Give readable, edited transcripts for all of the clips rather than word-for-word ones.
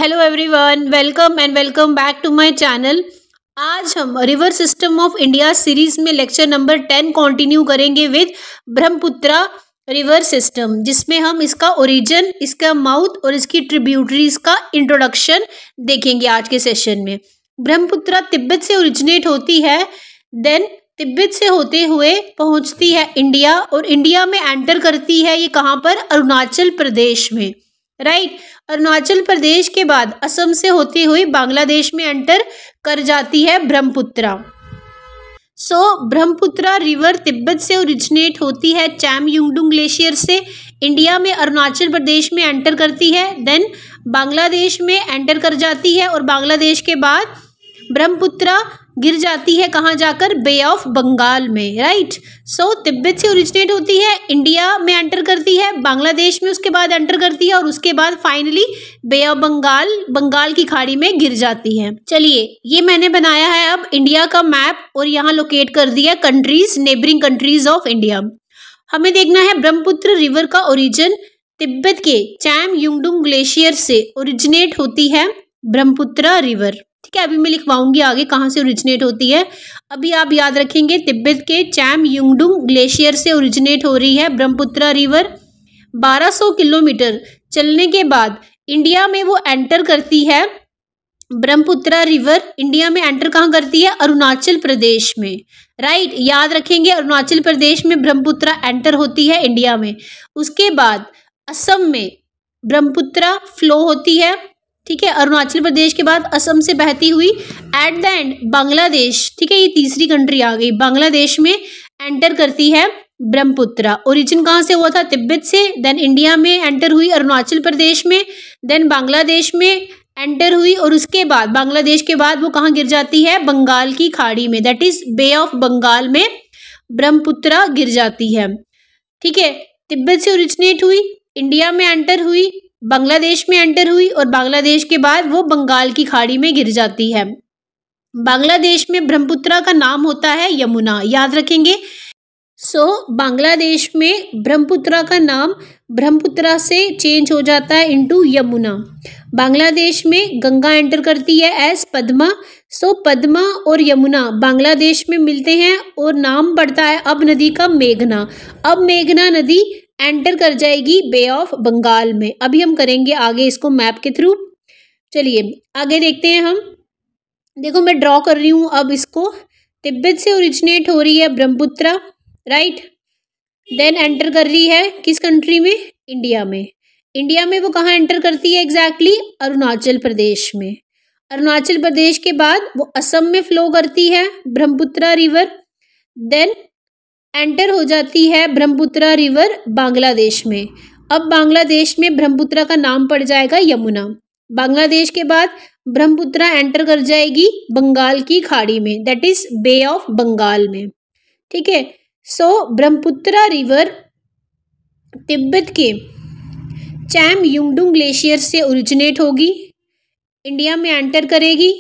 Hello everyone, welcome back to my channel. आज हम river system of India series में lecture number 10 continue करेंगे with Brahmaputra river system, जिसमें हम इसका ओरिजिन, इसका माउथ और इसकी ट्रिब्यूटरीज का इंट्रोडक्शन देखेंगे आज के सेशन में। ब्रह्मपुत्रा तिब्बत से ओरिजिनेट होती है, देन तिब्बत से होते हुए पहुंचती है इंडिया और इंडिया में एंटर करती है। ये कहाँ पर? अरुणाचल प्रदेश में, राइट। अरुणाचल प्रदेश के बाद असम से होते हुए बांग्लादेश में एंटर कर जाती है ब्रह्मपुत्रा। ब्रह्मपुत्रा रिवर तिब्बत से ओरिजिनेट होती है चैमयुंगडुंग ग्लेशियर से, इंडिया में अरुणाचल प्रदेश में एंटर करती है, देन बांग्लादेश में एंटर कर जाती है और बांग्लादेश के बाद ब्रह्मपुत्रा गिर जाती है कहाँ जाकर? बे ऑफ बंगाल में, राइट। तिब्बत से ओरिजिनेट होती है, इंडिया में एंटर करती है, बांग्लादेश में उसके बाद एंटर करती है और उसके बाद फाइनली बे ऑफ बंगाल की खाड़ी में गिर जाती है। चलिए, ये मैंने बनाया है अब इंडिया का मैप और यहाँ लोकेट कर दिया countries, neighbouring countries of India. हमें देखना है ब्रह्मपुत्र रिवर का ओरिजिन तिब्बत के चैमयुंगडुंग ग्लेशियर से ओरिजिनेट होती है ब्रह्मपुत्रा रिवर। ठीक है, अभी मैं लिखवाऊंगी आगे कहाँ से ओरिजिनेट होती है। अभी आप याद रखेंगे तिब्बत के चैमयुंगडुंग ग्लेशियर से ओरिजिनेट हो रही है ब्रह्मपुत्रा रिवर। 1200 किलोमीटर चलने के बाद इंडिया में वो एंटर करती है। ब्रह्मपुत्रा रिवर इंडिया में एंटर कहाँ करती है? अरुणाचल प्रदेश में, राइट। याद रखेंगे अरुणाचल प्रदेश में ब्रह्मपुत्रा एंटर होती है इंडिया में। उसके बाद असम में ब्रह्मपुत्रा फ्लो होती है, ठीक है। अरुणाचल प्रदेश के बाद असम से बहती हुई एट द एंड बांग्लादेश, ठीक है, ये तीसरी कंट्री आ गई, बांग्लादेश में एंटर करती है ब्रह्मपुत्रा। ओरिजिन कहाँ से हुआ था? तिब्बत से, देन इंडिया में एंटर हुई अरुणाचल प्रदेश में, देन बांग्लादेश में एंटर हुई और उसके बाद बांग्लादेश के बाद वो कहाँ गिर जाती है? बंगाल की खाड़ी में, that is bay of Bengal में ब्रह्मपुत्रा गिर जाती है। ठीक है, तिब्बत से ओरिजिनेट हुई, इंडिया में एंटर हुई, बांग्लादेश में एंटर हुई और बांग्लादेश के बाद वो बंगाल की खाड़ी में गिर जाती है। बांग्लादेश में ब्रह्मपुत्रा का नाम होता है यमुना, याद रखेंगे। बांग्लादेश में ब्रह्मपुत्रा का नाम ब्रह्मपुत्रा से चेंज हो जाता है इनटू यमुना। बांग्लादेश में गंगा एंटर करती है एज पद्मा। पद्मा और यमुना बांग्लादेश में मिलते हैं और नाम पड़ता है अब नदी का मेघना। अब मेघना नदी एंटर कर जाएगी बे ऑफ बंगाल में। अभी हम करेंगे आगे इसको मैप के थ्रू। चलिए आगे देखते हैं हम। देखो मैं ड्रॉ कर रही हूँ अब इसको। तिब्बत से ओरिजिनेट हो रही है ब्रह्मपुत्रा, राइट, देन एंटर कर रही है किस कंट्री में? इंडिया में। इंडिया में वो कहाँ एंटर करती है एग्जैक्टली? अरुणाचल प्रदेश में। अरुणाचल प्रदेश के बाद वो असम में फ्लो करती है ब्रह्मपुत्रा रिवर, देन एंटर हो जाती है ब्रह्मपुत्रा रिवर बांग्लादेश में। अब बांग्लादेश में ब्रह्मपुत्रा का नाम पड़ जाएगा यमुना। बांग्लादेश के बाद ब्रह्मपुत्रा एंटर कर जाएगी बंगाल की खाड़ी में, that is bay of Bengal में। ठीक है, ब्रह्मपुत्रा रिवर तिब्बत के चैमयुंगडुंग ग्लेशियर से ओरिजिनेट होगी, इंडिया में एंटर करेगी,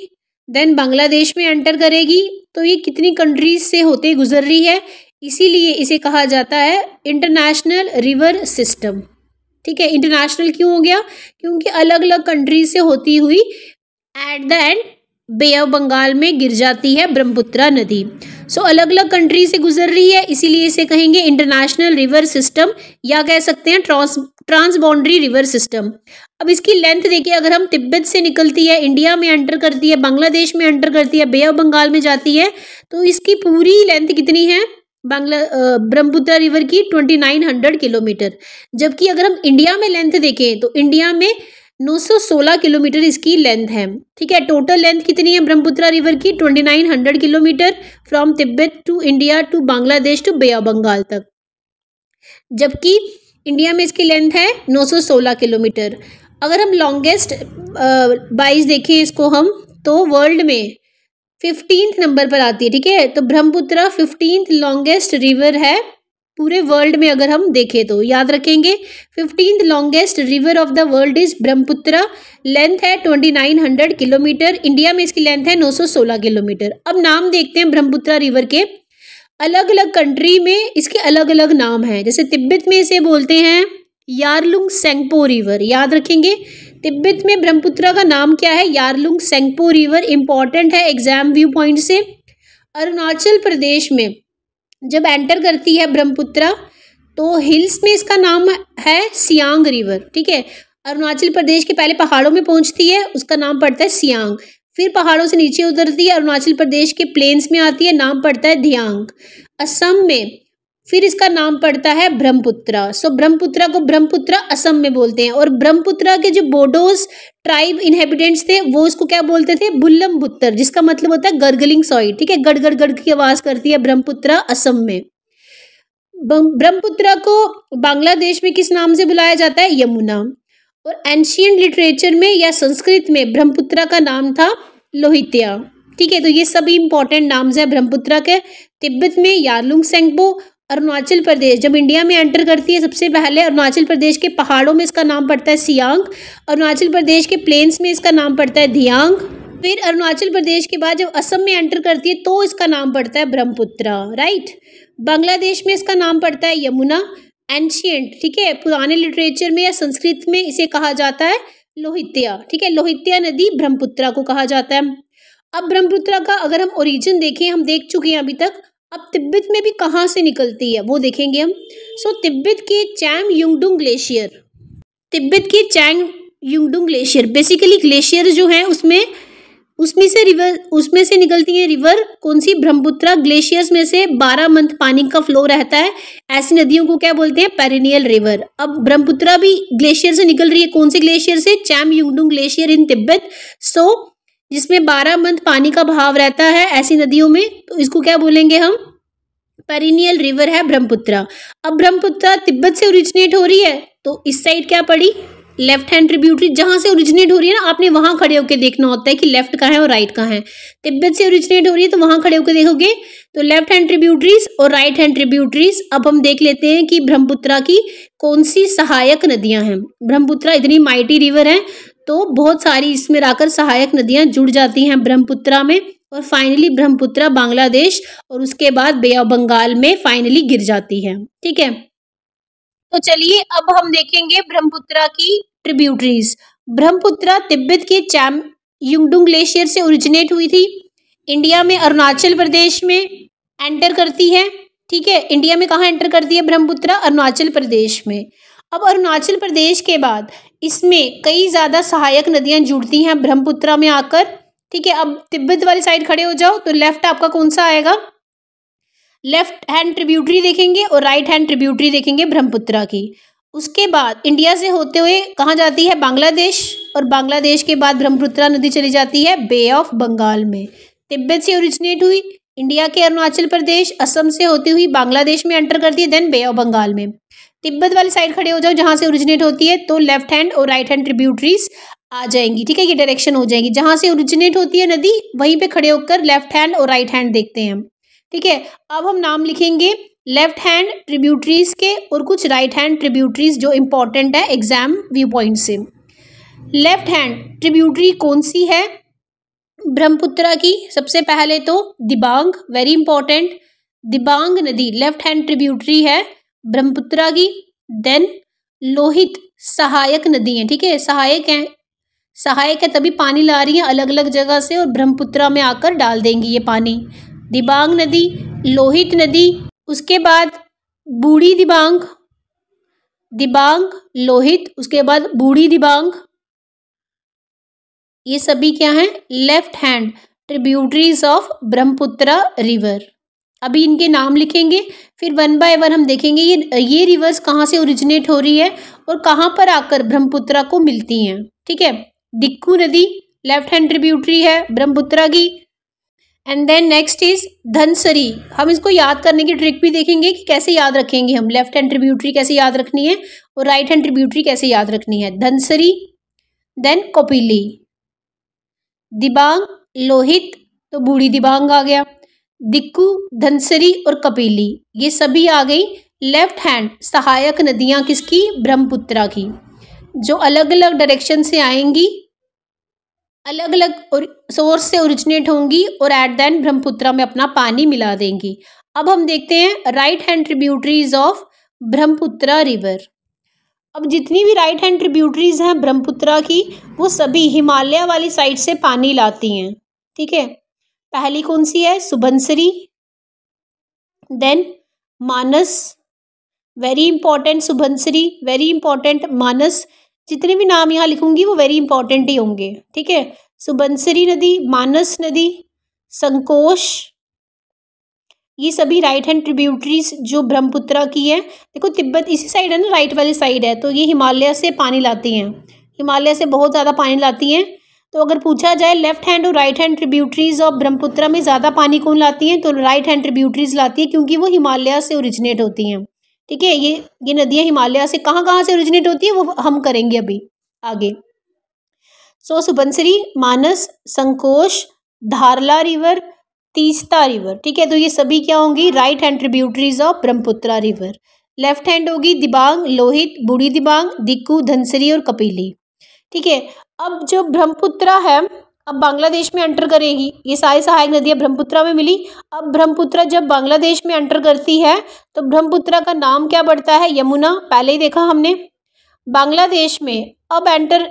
देन बांग्लादेश में एंटर करेगी। तो ये कितनी कंट्रीज से होते गुजर रही है, इसीलिए इसे कहा जाता है इंटरनेशनल रिवर सिस्टम। ठीक है, इंटरनेशनल क्यों हो गया? क्योंकि अलग अलग कंट्रीज से होती हुई at the end bay of Bengal में गिर जाती है ब्रह्मपुत्रा नदी। अलग अलग कंट्री से गुजर रही है, इसीलिए इसे कहेंगे इंटरनेशनल रिवर सिस्टम या कह सकते हैं ट्रांस बाउंड्री रिवर सिस्टम। अब इसकी लेंथ देखिए, अगर हम तिब्बत से निकलती है, इंडिया में एंटर करती है, बांग्लादेश में एंटर करती है, बे ऑफ बंगाल में जाती है, तो इसकी पूरी लेंथ कितनी है ब्रह्मपुत्रा रिवर की? 2900 किलोमीटर। जबकि अगर हम इंडिया में लेंथ देखें तो इंडिया में 916 किलोमीटर इसकी लेंथ है। ठीक है, टोटल लेंथ कितनी है ब्रह्मपुत्रा रिवर की? 2900 kilometre from Tibet to India to Bangladesh to bay of Bengal तक। जबकि इंडिया में इसकी लेंथ है 916 किलोमीटर। अगर हम लॉन्गेस्ट वाइज देखें इसको हम, तो वर्ल्ड में 15th नंबर पर आती है। ठीक है, तो ब्रह्मपुत्रा 15th लॉन्गेस्ट रिवर है पूरे वर्ल्ड में। अगर हम देखें तो याद रखेंगे 15th longest river of the world is Brahmaputra. Length है 2900 किलोमीटर, इंडिया में इसकी लेंथ है 916 किलोमीटर। अब नाम देखते हैं ब्रह्मपुत्रा रिवर के। अलग अलग कंट्री में इसके अलग अलग नाम हैं। जैसे तिब्बत में इसे बोलते हैं यारलुंग सेंगपो रिवर, याद रखेंगे। तिब्बत में ब्रह्मपुत्र का नाम क्या है? Yarlung Tsangpo river. इंपॉर्टेंट है एग्जाम व्यू पॉइंट से। अरुणाचल प्रदेश में जब एंटर करती है ब्रह्मपुत्र तो हिल्स में इसका नाम है सियांग रिवर। ठीक है, अरुणाचल प्रदेश के पहले पहाड़ों में पहुंचती है, उसका नाम पड़ता है सियांग। फिर पहाड़ों से नीचे उतरती है, अरुणाचल प्रदेश के प्लेन्स में आती है, नाम पड़ता है धियांग। असम में फिर इसका नाम पड़ता है ब्रह्मपुत्र। सो ब्रह्मपुत्र को ब्रह्मपुत्र असम में बोलते हैं। और ब्रह्मपुत्र के जो बोडोस ट्राइब इनहेबिटेंट्स थे वो इसको क्या बोलते थे? बुल्लमबुत्तर, जिसका मतलब होता है गर्गलिंग सॉइड। ठीक है, गड़ गड़ गड़ की आवाज करती है ब्रह्मपुत्र असम में। ब्रह्मपुत्र को बांग्लादेश में किस नाम से बुलाया जाता है? यमुना। और एंशियंट लिटरेचर में या संस्कृत में ब्रह्मपुत्र का नाम था लोहित्या। ठीक है, तो ये सभी इंपॉर्टेंट नाम्स हैं ब्रह्मपुत्र के। तिब्बत में यारलुंग सेंगपो। अरुणाचल प्रदेश जब इंडिया में एंटर करती है सबसे पहले अरुणाचल प्रदेश के पहाड़ों में इसका नाम पड़ता है सियांग। अरुणाचल प्रदेश के प्लेन्स में इसका नाम पड़ता है धियांग। फिर अरुणाचल प्रदेश के बाद जब असम में एंटर करती है तो इसका नाम पड़ता है ब्रह्मपुत्र। राइट, बांग्लादेश में इसका नाम पड़ता है यमुना। एंशियंट, ठीक है, पुराने लिटरेचर में या संस्कृत में इसे कहा जाता है लोहित्या। ठीक है, लोहित्या नदी ब्रह्मपुत्र को कहा जाता है। अब ब्रह्मपुत्र का अगर हम ओरिजिन देखें, हम देख चुके हैं अभी तक। अब तिब्बत में भी कहाँ से निकलती है वो देखेंगे हम। सो तिब्बत के चैंग युंगडुंग ग्लेशियर, तिब्बत की Chang Yungdung glacier, basically glacier जो है उसमें से निकलती है रिवर। कौन सी? ब्रह्मपुत्र। ग्लेशियर्स में से 12 मंथ पानी का फ्लो रहता है। ऐसी नदियों को क्या बोलते हैं? Perennial river. अब ब्रह्मपुत्र भी ग्लेशियर से निकल रही है। कौन से ग्लेशियर से? चैम युंगडुंग ग्लेशियर इन तिब्बत। सो जिसमें 12 मंथ पानी का बहाव रहता है ऐसी नदियों में, तो इसको क्या बोलेंगे हम? पेरिनियल रिवर है ब्रह्मपुत्र। अब ब्रह्मपुत्र तिब्बत से ओरिजिनेट हो रही है तो इस साइड क्या पड़ी? Left hand tributary. जहां से ओरिजिनेट हो रही है ना, आपने वहां खड़े होकर देखना होता है कि लेफ्ट कहाँ है और राइट कहाँ है। तिब्बत से ओरिजिनेट हो रही है तो वहां खड़े होकर देखोगे तो लेफ्ट हैंड ट्रिब्यूटरीज और राइट हैंड ट्रिब्यूटरीज। अब हम देख लेते हैं कि ब्रह्मपुत्र की कौन सी सहायक नदियां हैं। ब्रह्मपुत्र इतनी माइटी रिवर है तो बहुत सारी इसमें आकर सहायक नदियां जुड़ जाती हैं ब्रह्मपुत्र में। और फाइनली ब्रह्मपुत्र बांग्लादेश और उसके बाद बे ऑफ बंगाल में फाइनली गिर जाती है। ठीक है, तो चलिए अब हम देखेंगे ब्रह्मपुत्र की ट्रिब्यूटरीज। ब्रह्मपुत्र तिब्बत के चैम युंगडुंग ग्लेशियर से ओरिजिनेट हुई थी। इंडिया में अरुणाचल प्रदेश में एंटर करती है। ठीक है, इंडिया में कहाँ एंटर करती है ब्रह्मपुत्र? अरुणाचल प्रदेश में। अब अरुणाचल प्रदेश के बाद इसमें कई ज्यादा सहायक नदियां जुड़ती हैं ब्रह्मपुत्र में आकर। ठीक है, अब तिब्बत वाली साइड खड़े हो जाओ तो लेफ्ट आपका कौन सा आएगा? लेफ्ट हैंड ट्रिब्यूटरी देखेंगे और राइट हैंड ट्रिब्यूटरी देखेंगे ब्रह्मपुत्र की। उसके बाद इंडिया से होते हुए कहाँ जाती है? बांग्लादेश। और बांग्लादेश के बाद ब्रह्मपुत्र नदी चली जाती है बे ऑफ बंगाल में। तिब्बत से ओरिजिनेट हुई, इंडिया के अरुणाचल प्रदेश, असम से होती हुई बांग्लादेश में एंटर करती है, देन बे ऑफ बंगाल में। तिब्बत वाली साइड खड़े हो जाओ जहां से ओरिजिनेट होती है तो लेफ्ट हैंड और राइट हैंड ट्रिब्यूटरीज आ जाएंगी। ठीक है, ये डायरेक्शन हो जाएगी। जहां से ओरिजिनेट होती है नदी वहीं पे खड़े होकर लेफ्ट हैंड और राइट हैंड देखते हैं हम। ठीक है, अब हम नाम लिखेंगे लेफ्ट हैंड ट्रिब्यूटरीज के और कुछ राइट हैंड ट्रिब्यूटरीज जो इंपॉर्टेंट है एग्जाम व्यू पॉइंट से। लेफ्ट हैंड ट्रिब्यूटरी कौन सी है ब्रह्मपुत्र की? सबसे पहले तो दिबांग, वेरी इंपॉर्टेंट। दिबांग नदी लेफ्ट हैंड ट्रिब्यूटरी है ब्रह्मपुत्र की। देन लोहित सहायक नदी है। ठीक है, सहायक है तभी पानी ला रही है अलग अलग जगह से और ब्रह्मपुत्र में आकर डाल देंगी ये पानी। दिबांग नदी, लोहित नदी, उसके बाद बूढ़ी दिबांग, दिबांग, लोहित, उसके बाद बूढ़ी दिबांग। ये सभी क्या हैं? Left hand tributaries of Brahmaputra river. अभी इनके नाम लिखेंगे, फिर वन बाय वन हम देखेंगे ये रिवर्स कहाँ से ओरिजिनेट हो रही है और कहाँ पर आकर ब्रह्मपुत्र को मिलती हैं। ठीक है, दिक्कू नदी लेफ्ट हैंड ट्रिब्यूटरी है ब्रह्मपुत्र की। And then next is Dhansiri. हम इसको याद करने की ट्रिक भी देखेंगे कि कैसे याद रखेंगे हम। लेफ्ट हैंड ट्रिब्यूटरी कैसे याद रखनी है और राइट हैंड ट्रिब्यूटरी कैसे याद रखनी है। धनसरी, देन कोपिली, दिबांग, लोहित तो बूढ़ी दिबांग आ गया, दिक्कू, धनसरी और कपिली, ये सभी आ गई लेफ्ट हैंड सहायक नदियां किसकी? ब्रह्मपुत्र की, जो अलग अलग डायरेक्शन से आएंगी, अलग अलग सोर्स से ओरिजिनेट होंगी और एट द एंड ब्रह्मपुत्र में अपना पानी मिला देंगी। अब हम देखते हैं right hand tributaries of Brahmaputra river. अब जितनी भी राइट हैंड ट्रिब्यूटरीज हैं ब्रह्मपुत्रा की, वो सभी हिमालय वाली साइड से पानी लाती हैं। ठीक है, पहली कौन सी है? Subansiri, then Manas, very important Subansiri, very important Manas, जितने भी नाम यहाँ लिखूंगी वो वेरी इंपॉर्टेंट ही होंगे। ठीक है, सुबनसिरी नदी, मानस नदी, संकोश, ये सभी राइट हैंड ट्रिब्यूटरीज जो ब्रह्मपुत्रा की है। देखो तिब्बत इसी साइड है ना, राइट वाली साइड है, तो ये हिमालय से पानी लाती हैं, हिमालय से बहुत ज़्यादा पानी लाती हैं। तो अगर पूछा जाए लेफ्ट हैंड और right hand tributaries of Brahmaputra में ज़्यादा पानी कौन लाती हैं, तो राइट हैंड ट्रिब्यूटरीज लाती है, क्योंकि वो हिमालय से ओरिजिनेट होती हैं। ठीक है, ये नदियाँ हिमालय से कहाँ से ओरिजिनेट होती है वो हम करेंगे अभी आगे। सो सुबनसिरी, मानस, संकोश, धारला रिवर, तीस्ता रिवर। ठीक है, तो ये सभी क्या होंगी? Right hand tributaries of Brahmaputra river. Left hand होगी दिबांग, लोहित, बूढ़ी दिबांग, दिक्कू, धनसिरी और कपिली। ठीक है, अब जो ब्रह्मपुत्रा है अब बांग्लादेश में एंटर करेगी, ये सारी सहायक नदियाँ ब्रह्मपुत्रा में मिली। अब ब्रह्मपुत्रा जब बांग्लादेश में एंटर करती है तो ब्रह्मपुत्रा का नाम क्या बढ़ता है? यमुना, पहले ही देखा हमने। बांग्लादेश में अब एंटर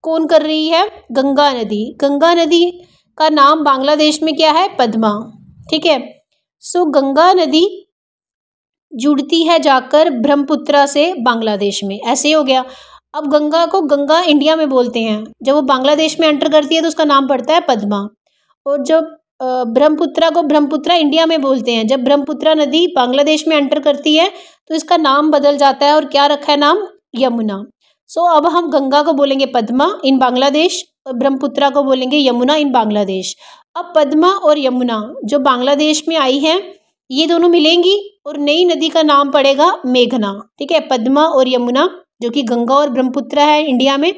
कौन कर रही है? गंगा नदी। गंगा नदी का नाम बांग्लादेश में क्या है? पद्मा। ठीक है, सो गंगा नदी जुड़ती है जाकर ब्रह्मपुत्रा से बांग्लादेश में, ऐसे हो गया। अब गंगा को गंगा इंडिया में बोलते हैं, जब वो बांग्लादेश में एंटर करती है तो उसका नाम पड़ता है पद्मा। और जब ब्रह्मपुत्रा को ब्रह्मपुत्रा इंडिया में बोलते हैं, जब ब्रह्मपुत्रा नदी बांग्लादेश में एंटर करती है तो इसका नाम बदल जाता है, और क्या रखा है नाम? यमुना। सो अब हम गंगा को बोलेंगे पद्मा इन बांग्लादेश, और ब्रह्मपुत्रा को बोलेंगे यमुना इन बांग्लादेश। अब पद्मा और यमुना जो बांग्लादेश में आई हैं, ये दोनों मिलेंगी और नई नदी का नाम पड़ेगा मेघना। ठीक है, पद्मा और यमुना जो कि गंगा और ब्रह्मपुत्रा है इंडिया में,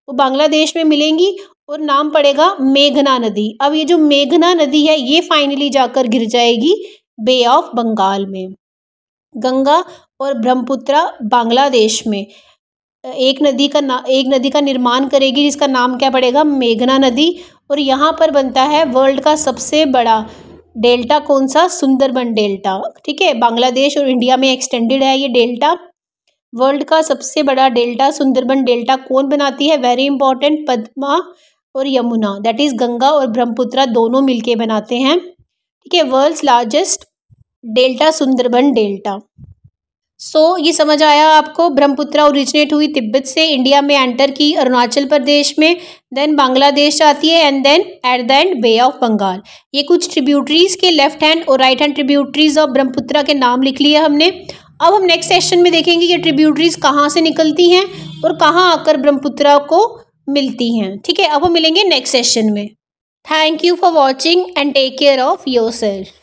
वो बांग्लादेश में मिलेंगी और नाम पड़ेगा मेघना नदी। अब ये जो मेघना नदी है ये फाइनली जाकर गिर जाएगी बे ऑफ बंगाल में। गंगा और ब्रह्मपुत्रा बांग्लादेश में एक नदी का निर्माण करेगी जिसका नाम क्या पड़ेगा? मेघना नदी। और यहाँ पर बनता है वर्ल्ड का सबसे बड़ा डेल्टा, कौन सा? सुंदरबन डेल्टा। ठीक है, बांग्लादेश और इंडिया में एक्सटेंडेड है ये डेल्टा। वर्ल्ड का सबसे बड़ा डेल्टा सुंदरबन डेल्टा कौन बनाती है? वेरी इंपॉर्टेंट, पद्मा और यमुना, दैट इज गंगा और ब्रह्मपुत्रा दोनों मिलके बनाते हैं। ठीक है, world's largest delta Sundarban delta. So ये समझ आया आपको? ब्रह्मपुत्रा ओरिजिनेट हुई तिब्बत से, इंडिया में एंटर की अरुणाचल प्रदेश में, देन बांग्लादेश आती है, and then at the end bay of Bengal. ये कुछ ट्रिब्यूटरीज के लेफ्ट हैंड और right hand tributaries of Brahmaputra के नाम लिख लिए हमने। अब हम नेक्स्ट सेशन में देखेंगे कि ट्रिब्यूटरीज कहाँ से निकलती हैं और कहाँ आकर ब्रह्मपुत्रा को मिलती हैं। ठीक है, अब हम मिलेंगे नेक्स्ट सेशन में। Thank you for watching and take care of yourself.